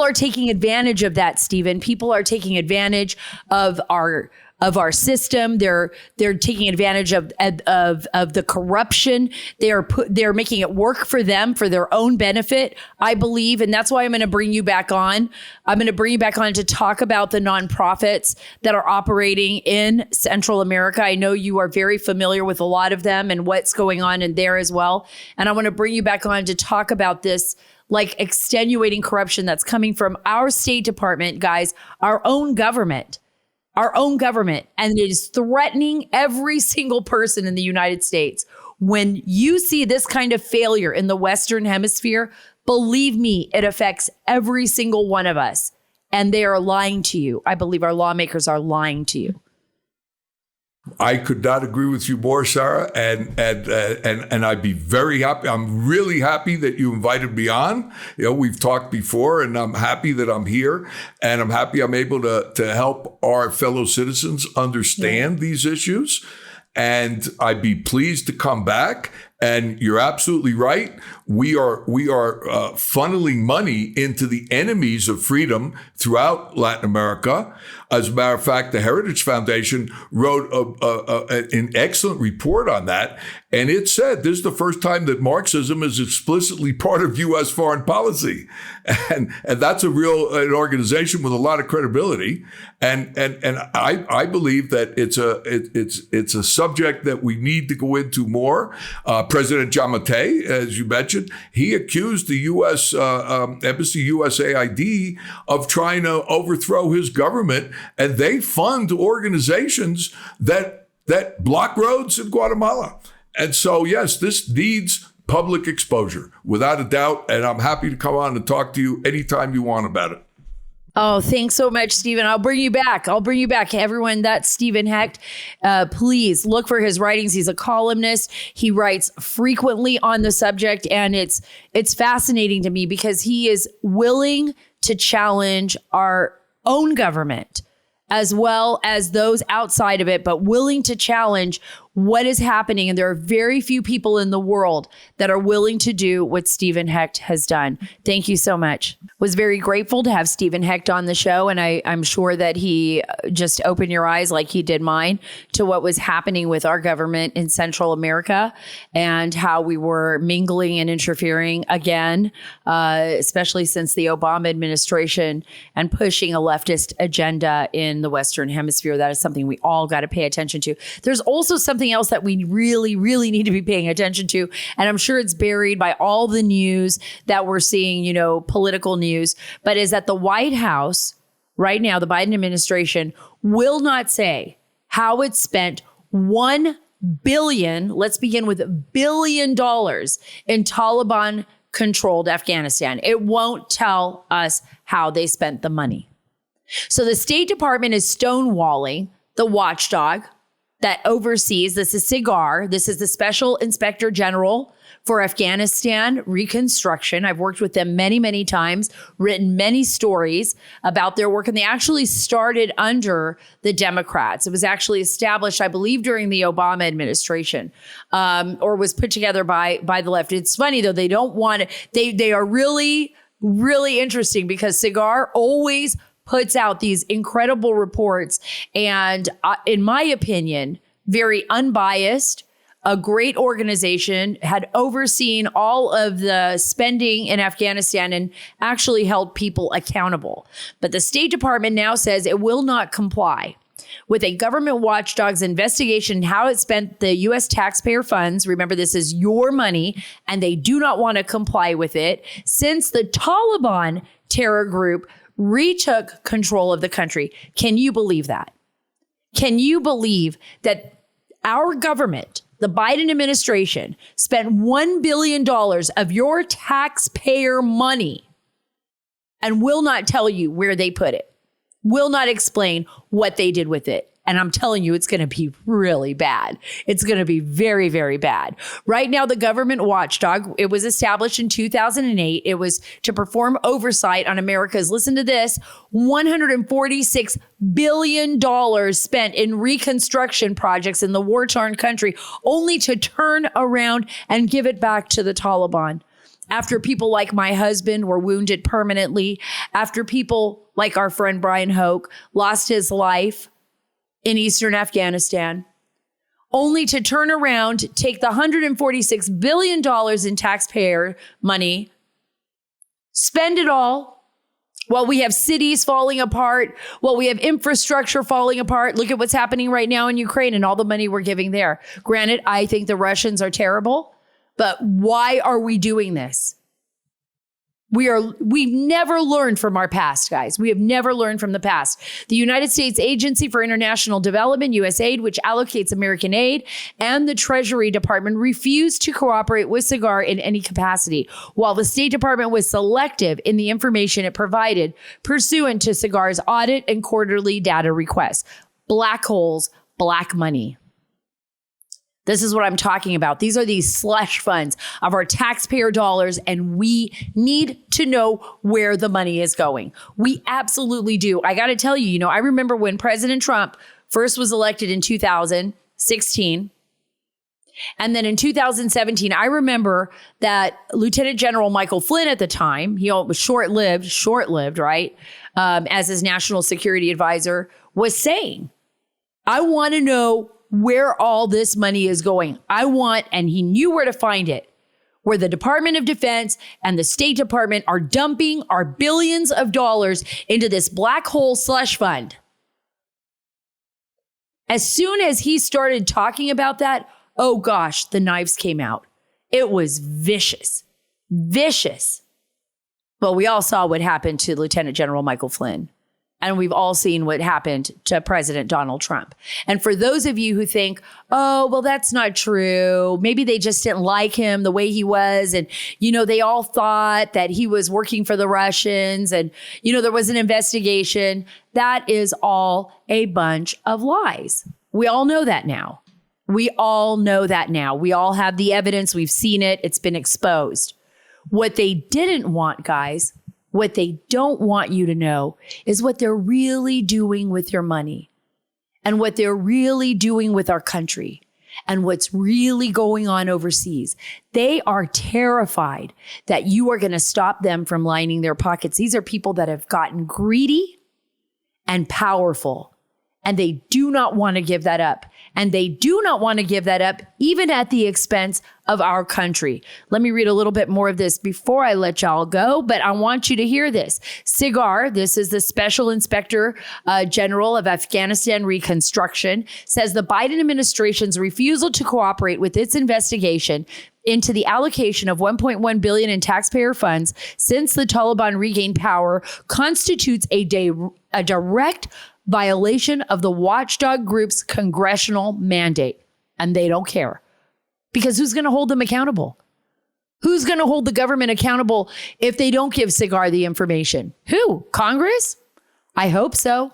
are taking advantage of that, Stephen. People are taking advantage of our system. They're taking advantage of the corruption. They're making it work for them for their own benefit, I believe. And that's why I'm going to bring you back on. I'm going to bring you back on to talk about the nonprofits that are operating in Central America. I know you are very familiar with a lot of them and what's going on in there as well. And I want to bring you back on to talk about this like extenuating corruption that's coming from our State Department, guys, our own government. And it is threatening every single person in the United States. When you see this kind of failure in the Western Hemisphere, believe me, it affects every single one of us. And they are lying to you. I believe our lawmakers are lying to you. I could not agree with you more, Sara, and I'd be very happy. I'm really happy that you invited me on. You know, we've talked before, and I'm happy that I'm here, and I'm happy I'm able to help our fellow citizens understand these issues. And I'd be pleased to come back. And you're absolutely right. We are funneling money into the enemies of freedom throughout Latin America. As a matter of fact, the Heritage Foundation wrote an excellent report on that. And it said this is the first time that Marxism is explicitly part of U.S. foreign policy. And that's an organization with a lot of credibility. And I believe that it's a subject that we need to go into more. President Giammattei, as you mentioned, he accused the U.S. Embassy USAID of trying to overthrow his government, and they fund organizations that block roads in Guatemala. And so, yes, this needs public exposure, without a doubt, and I'm happy to come on and talk to you anytime you want about it. Oh, thanks so much, Stephen. I'll bring you back. Everyone, that's Stephen Hecht. Please look for his writings. He's a columnist. He writes frequently on the subject, and it's fascinating to me because he is willing to challenge our own government as well as those outside of it, but willing to challenge what is happening. And there are very few people in the world that are willing to do what Stephen Hecht has done. Thank you so much. Was very grateful to have Stephen Hecht on the show. And I'm sure that he just opened your eyes like he did mine to what was happening with our government in Central America and how we were mingling and interfering again, especially since the Obama administration and pushing a leftist agenda in the Western Hemisphere. That is something we all got to pay attention to. There's also something else that we really, really need to be paying attention to. And I'm sure it's buried by all the news that we're seeing, political news, but is that the White House right now, the Biden administration will not say how it spent $1 billion, let's begin with $1 billion in Taliban controlled Afghanistan. It won't tell us how they spent the money. So the State Department is stonewalling the watchdog that oversees, this is SIGAR, this is the Special Inspector General for Afghanistan Reconstruction. I've worked with them many, many times, written many stories about their work, and they actually started under the Democrats. It was actually established, I believe, during the Obama administration, or was put together by the left. It's funny, though, they don't want it. They are really, really interesting because SIGAR always puts out these incredible reports and, in my opinion, very unbiased, a great organization, had overseen all of the spending in Afghanistan and actually held people accountable. But the State Department now says it will not comply with a government watchdog's investigation into how it spent the U.S. taxpayer funds. Remember, this is your money, and they do not want to comply with it since the Taliban terror group retook control of the country. Can you believe that? Can you believe that our government, the Biden administration, spent $1 billion of your taxpayer money and will not tell you where they put it, will not explain what they did with it? And I'm telling you, it's going to be really bad. It's going to be very, very bad. Right now, the government watchdog, it was established in 2008. It was to perform oversight on America's, listen to this, $146 billion spent in reconstruction projects in the war-torn country, only to turn around and give it back to the Taliban. After people like my husband were wounded permanently, after people like our friend Brian Hoke lost his life in eastern Afghanistan, only to turn around, take the $146 billion in taxpayer money, spend it all while we have cities falling apart, while we have infrastructure falling apart. Look at what's happening right now in Ukraine and all the money we're giving there. Granted, I think the Russians are terrible, but why are we doing this? We've never learned from our past, guys. We have never learned from the past. The United States Agency for International Development, USAID, which allocates American aid, and the Treasury Department refused to cooperate with SIGAR in any capacity, while the State Department was selective in the information it provided pursuant to SIGAR's audit and quarterly data requests. Black holes, black money. This is what I'm talking about. These are these slush funds of our taxpayer dollars, and we need to know where the money is going. We absolutely do. I got to tell you, I remember when President Trump first was elected in 2016. And then in 2017, I remember that Lieutenant General Michael Flynn at the time, he was short-lived, right? As his national security advisor, was saying, I want to know where all this money is going. And he knew where to find it, where the Department of Defense and the State Department are dumping our billions of dollars into this black hole slush fund. As soon as he started talking about that, oh gosh, the knives came out. It was vicious, vicious. But we all saw what happened to Lieutenant General Michael Flynn. And we've all seen what happened to President Donald Trump. And for those of you who think, oh, well, that's not true. Maybe they just didn't like him the way he was. And, they all thought that he was working for the Russians. And, there was an investigation. That is all a bunch of lies. We all know that now. We all know that now. We all have the evidence. We've seen it. It's been exposed. What they didn't want, guys, what they don't want you to know is what they're really doing with your money and what they're really doing with our country and what's really going on overseas. They are terrified that you are going to stop them from lining their pockets. These are people that have gotten greedy and powerful, and they do not want to give that up. And they do not want to give that up, even at the expense of our country. Let me read a little bit more of this before I let y'all go, but I want you to hear this. SIGAR, this is the Special Inspector General of Afghanistan Reconstruction, says the Biden administration's refusal to cooperate with its investigation into the allocation of $1.1 billion in taxpayer funds since the Taliban regained power constitutes a direct violation of the watchdog group's congressional mandate. And they don't care. Because who's going to hold them accountable? Who's going to hold the government accountable if they don't give SIGAR the information? Who? Congress? I hope so.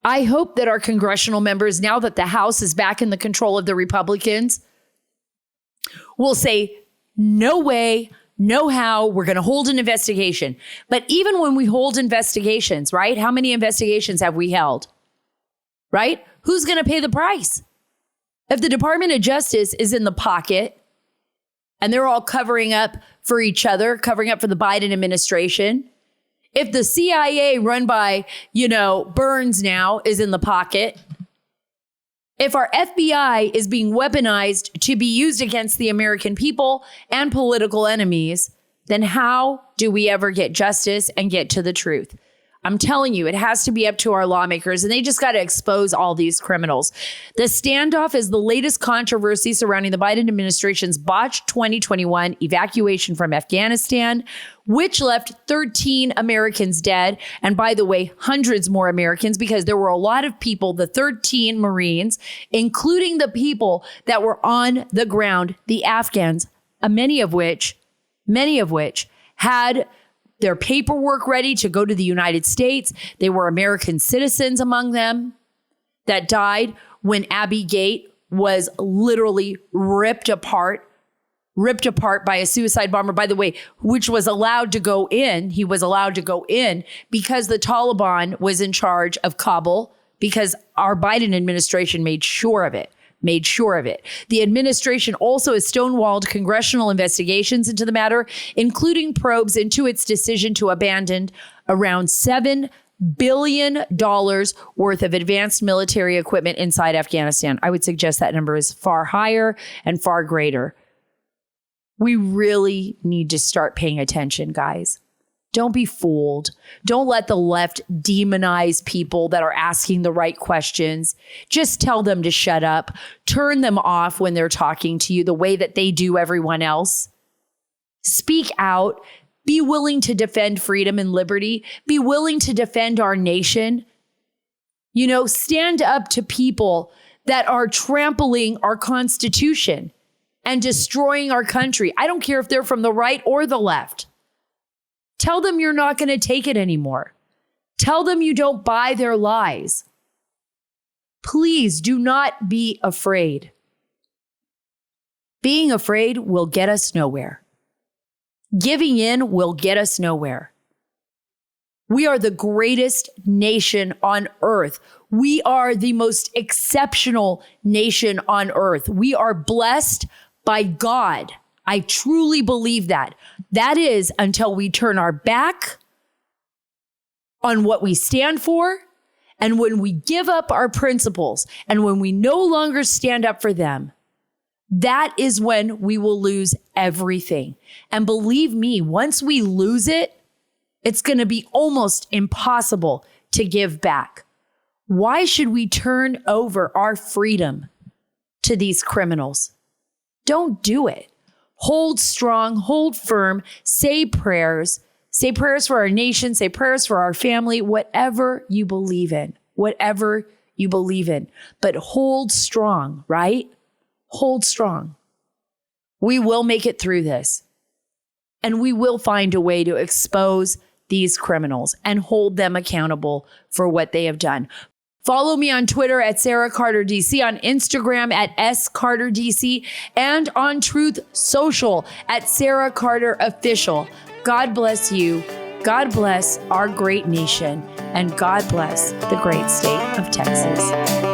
I hope that our congressional members, now that the House is back in the control of the Republicans, will say, no way, no how, we're going to hold an investigation. But even when we hold investigations, right? How many investigations have we held? Right? Who's going to pay the price? If the Department of Justice is in the pocket and they're all covering up for each other, covering up for the Biden administration, if the CIA run by, Burns now is in the pocket, if our FBI is being weaponized to be used against the American people and political enemies, then how do we ever get justice and get to the truth? I'm telling you, it has to be up to our lawmakers, and they just got to expose all these criminals. The standoff is the latest controversy surrounding the Biden administration's botched 2021 evacuation from Afghanistan, which left 13 Americans dead. And by the way, hundreds more Americans, because there were a lot of people, the 13 Marines, including the people that were on the ground, the Afghans, many of which had their paperwork ready to go to the United States. They were American citizens among them that died when Abbey Gate was literally ripped apart by a suicide bomber, by the way, which was allowed to go in. He was allowed to go in because the Taliban was in charge of Kabul, because our Biden administration made sure of it. The administration also has stonewalled congressional investigations into the matter, including probes into its decision to abandon around $7 billion worth of advanced military equipment inside Afghanistan. I would suggest that number is far higher and far greater. We really need to start paying attention, guys. Don't be fooled. Don't let the left demonize people that are asking the right questions. Just tell them to shut up. Turn them off when they're talking to you the way that they do everyone else. Speak out. Be willing to defend freedom and liberty. Be willing to defend our nation. Stand up to people that are trampling our Constitution and destroying our country. I don't care if they're from the right or the left. Tell them you're not going to take it anymore. Tell them you don't buy their lies. Please do not be afraid. Being afraid will get us nowhere. Giving in will get us nowhere. We are the greatest nation on earth. We are the most exceptional nation on earth. We are blessed by God. I truly believe that. That is until we turn our back on what we stand for, and when we give up our principles, and when we no longer stand up for them, that is when we will lose everything. And believe me, once we lose it, it's going to be almost impossible to give back. Why should we turn over our freedom to these criminals? Don't do it. Hold strong, hold firm, say prayers for our nation, say prayers for our family, whatever you believe in. But hold strong, right? Hold strong. We will make it through this, and we will find a way to expose these criminals and hold them accountable for what they have done. Follow me on Twitter at Sara Carter DC, on Instagram at SCarterDC, and on Truth Social at Sara Carter Official. God bless you. God bless our great nation. And God bless the great state of Texas.